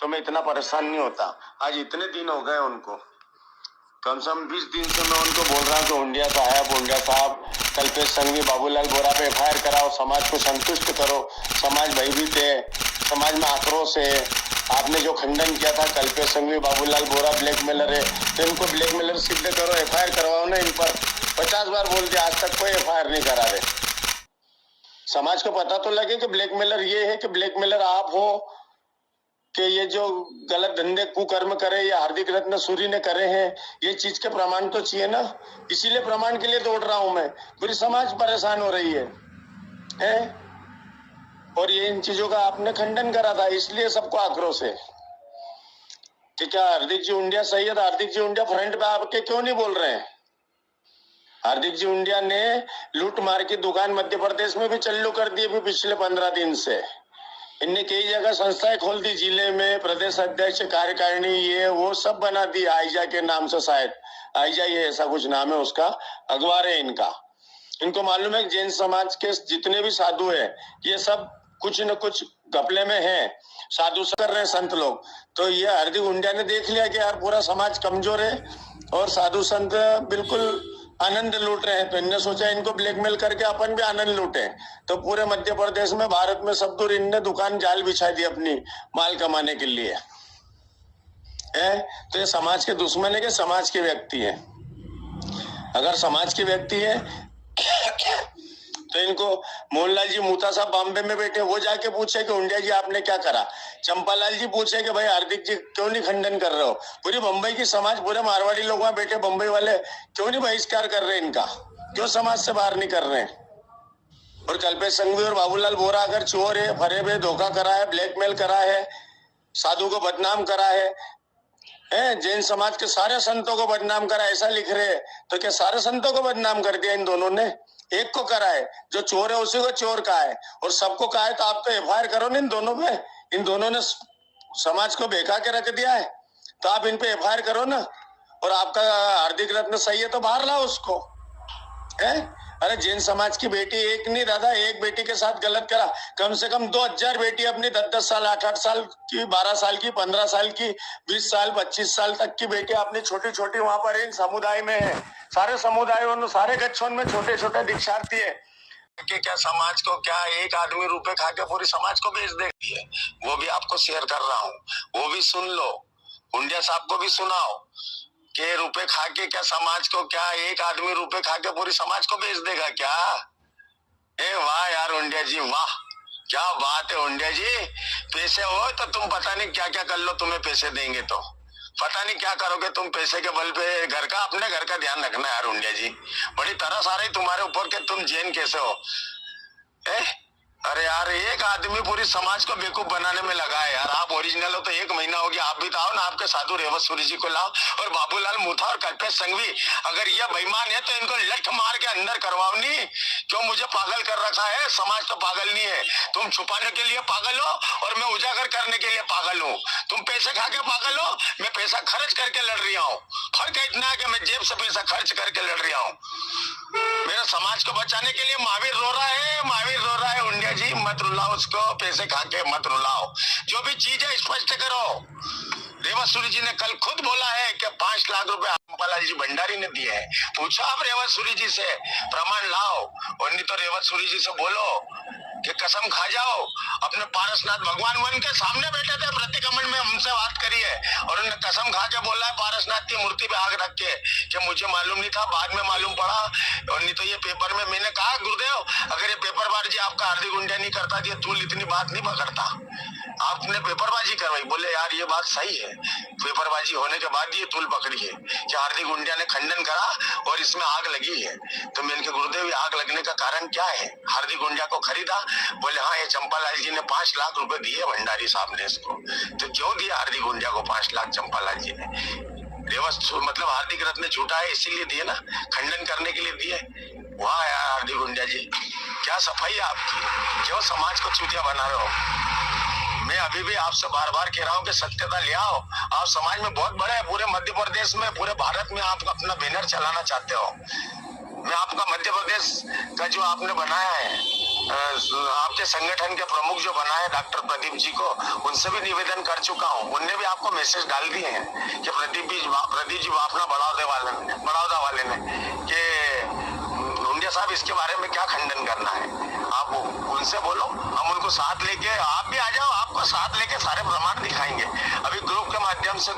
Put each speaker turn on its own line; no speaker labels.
तो मैं इतना परेशान नहीं होता। आज इतने दिन हो गए उनको, कम से कम 20 दिन से मैं उनको बोल रहा हूँ कि हुंडिया साहब कल्पेश संघवी, बाबूलाल बोरा पे FIR कराओ, समाज को संतुष्ट करो, समाज भयभीत है, समाज में आक्रोश है। आपने जो खंडन किया था कल्पेश संघवी, बाबूलाल बोरा ब्लैकमेलर है, तो इनको ब्लैकमेलर सिद्ध करो, FIR करवाओ ना इन पर। 50 बार बोल दिया, आज तक कोई FIR नहीं करा रहे। समाज को पता तो लगे कि ब्लैकमेलर ये है, कि ब्लैकमेलर आप हो, कि ये जो गलत धंधे कुकर्म करे या हार्दिक रत्न सूरी ने करे हैं, ये चीज के प्रमाण तो चाहिए ना। इसीलिए प्रमाण के लिए दौड़ रहा हूं मैं। पूरी समाज परेशान हो रही है? और ये इन चीजों का आपने खंडन करा था, इसलिए सबको आक्रोश है कि क्या हार्दिक जी हुंडिया सही है? तो हार्दिक जी हुंडिया फ्रंट पे आपके क्यों नहीं बोल रहे हैं? हार्दिक जी हुंडिया ने लूट मार की दुकान मध्य प्रदेश में भी चालू कर दी अभी पिछले 15 दिन से। इनने कई जगह संस्थाएं खोल दी, जिले में प्रदेश अध्यक्ष, कार्यकारिणी, ये वो सब बना दी आईजा के नाम से। शायद आईजा ये ऐसा कुछ नाम है उसका, अखबार है इनका। इनको मालूम है कि जैन समाज के जितने भी साधु है ये सब कुछ न कुछ घपले में है, साधु कर रहे हैं संत लोग। तो ये हार्दिक हुंडिया ने देख लिया कि यार पूरा समाज कमजोर है और साधु संत बिल्कुल आनंद लूट रहे हैं, तो इनने सोचा इनको ब्लैकमेल करके अपन भी आनंद लूटे। तो पूरे मध्य प्रदेश में, भारत में सब दूर इनने दुकान जाल बिछा दी अपनी माल कमाने के लिए। तो ये समाज के दुश्मन है कि समाज के व्यक्ति है? अगर समाज के व्यक्ति है तो इनको मोहनलाल जी मूता साहब बॉम्बे में बैठे, वो जाके पूछे कि हुंडिया जी आपने क्या करा। चंपालाल जी पूछे कि भाई हार्दिक जी क्यों नहीं खंडन कर रहे हो। पूरी बंबई की समाज, पूरे मारवाड़ी लोग वहां बैठे, बंबई वाले क्यों नहीं बहिष्कार कर रहे इनका, क्यों समाज से बाहर नहीं कर रहे? और कल्पेश संघवी और बाबूलाल बोरा अगर चोर है, फरेब है, धोखा करा है, ब्लैकमेल करा है, साधु को बदनाम करा है, जैन समाज के सारे संतों को बदनाम करा, ऐसा लिख रहे, तो क्या सारे संतों को बदनाम कर दिया इन दोनों ने? एक को करा है, जो चोर है उसी को चोर कहा है, और सबको कहा है। तो आप तो FIR करो ना इन दोनों पे। इन दोनों ने समाज को बेका के रख दिया है, तो आप इन पे FIR करो ना। और आपका हार्दिक रत्न सही है तो बाहर लाओ उसको। अरे जैन समाज की बेटी एक नहीं दादा, एक बेटी के साथ गलत करा, कम से कम 2000 बेटी अपनी 10-10 साल, 8-8 साल की, 12 साल की, 15 साल की, 20 साल, 25 साल तक की बेटी अपनी छोटी छोटी वहां पर इन समुदाय में है। सारे समुदायों में, सारे गच्छों में छोटे छोटे दीक्षार्थी है कि क्या समाज को, क्या एक आदमी रुपए खा के पूरी समाज को बेच देती है? वो भी आपको शेयर कर रहा हूँ, वो भी सुन लो, हुंडिया साहब को भी सुनाओ कि रुपए खा के क्या समाज को, क्या एक आदमी रुपए खा के पूरी समाज को बेच देगा क्या? वाह यार हुंडिया जी, वाह, क्या बात है हुंडिया जी। पैसे हो तो तुम पता नहीं क्या क्या कर लो, तुम्हें पैसे देंगे तो पता नहीं क्या करोगे तुम पैसे के बल पे। घर का, अपने घर का ध्यान रखना यार हुंडिया जी। बड़ी तरस आ रही तुम्हारे ऊपर कि तुम जैन कैसे हो। अरे यार, एक आदमी पूरी समाज को बेवकूफ बनाने में लगा है यार। आप ओरिजिनल हो तो 1 महीना हो गया, आप भी तो आओ ना, आपके साधु रेवत सूरी जी को लाओ, और बाबूलाल मूथा और कल्पेश संघवी अगर ये बेईमान है तो इनको लठ मार के अंदर करवाओ। नहीं क्यों मुझे पागल कर रखा है? समाज तो पागल नहीं है, तुम छुपाने के लिए पागल हो और मैं उजागर करने के लिए पागल हूँ। तुम पैसे खा के पागल हो, मैं पैसा खर्च करके लड़ रही हूँ। फर्क इतना है कि मैं जेब से पैसा खर्च करके लड़ रही हूँ। मेरे समाज को बचाने के लिए महावीर रो रहा है, महावीर रो रहा है। हुंडिया जी मत रुलाओ उसको, पैसे खा के मत रुलाओ। जो भी चीज है स्पष्ट करो। रेवत सूरी जी ने कल खुद बोला है कि 5 लाख रुपए चंपालाल जी भंडारी ने दिए हैं। पूछो आप रेवत सूरी जी से, प्रमाण लाओ। और नहीं तो रेवत सूरी जी से बोलो कि कसम खा जाओ, अपने पारसनाथ भगवान वन के सामने बैठे थे प्रतिक्रमण में, हमसे बात करी है और उन्होंने कसम खा के बोला है पारसनाथ की मूर्ति पे आग रख के कि मुझे मालूम नहीं था, बाद में मालूम पड़ा। और नहीं तो ये पेपर में मैंने कहा गुरुदेव, अगर ये पेपरबाजी आपका हार्दिक हुंडिया नहीं करता, ये तूल इतनी बात नहीं पकड़ता। आपने पेपरबाजी करवाई। बोले यार ये बात सही है, पेपरबाजी होने के बाद ये तूल पकड़ी है कि हार्दिक हुंडिया ने खंडन करा और इसमें आग लगी है। तो मैंने कहा गुरुदेव ये आग लगने का कारण क्या है? हार्दिक हुंडिया को खरीदा? बोले हाँ, ये चंपालाल जी ने 5 लाख रुपए दिए भंडारी साहब ने इसको। तो क्यों दिया हार्दिक हुंडिया को 5 लाख चंपालाल जी ने? मतलब हार्दिक रत्न झूठा है इसीलिए दिए ना, खंडन करने के लिए दिए। वाह यार हार्दिक हुंडिया जी, क्या सफाई है आपकी, क्यों समाज को चूतिया बना रहे हो? मैं अभी भी आपसे बार बार कह रहा हूँ कि सत्यता ले आओ। आप समाज में बहुत बड़े हैं, पूरे मध्य प्रदेश में, पूरे भारत में आप अपना बैनर चलाना चाहते हो। मैं आपका मध्य प्रदेश का जो आपने बनाया है आपके संगठन के प्रमुख जो बनाए डॉक्टर प्रदीप जी को, उनसे भी निवेदन कर चुका हूँ। उनने भी आपको मैसेज डाल दिए हैं कि प्रदीप जी वापना बड़ौदा वाले ने कि ढूंढिया साहब इसके बारे में क्या खंडन करना है। आप उनसे बोलो, हम उनको साथ लेके, आप भी आ जाओ, आपको साथ लेके सारे प्रमाण दिखाएंगे। अभी ग्रुप के माध्यम से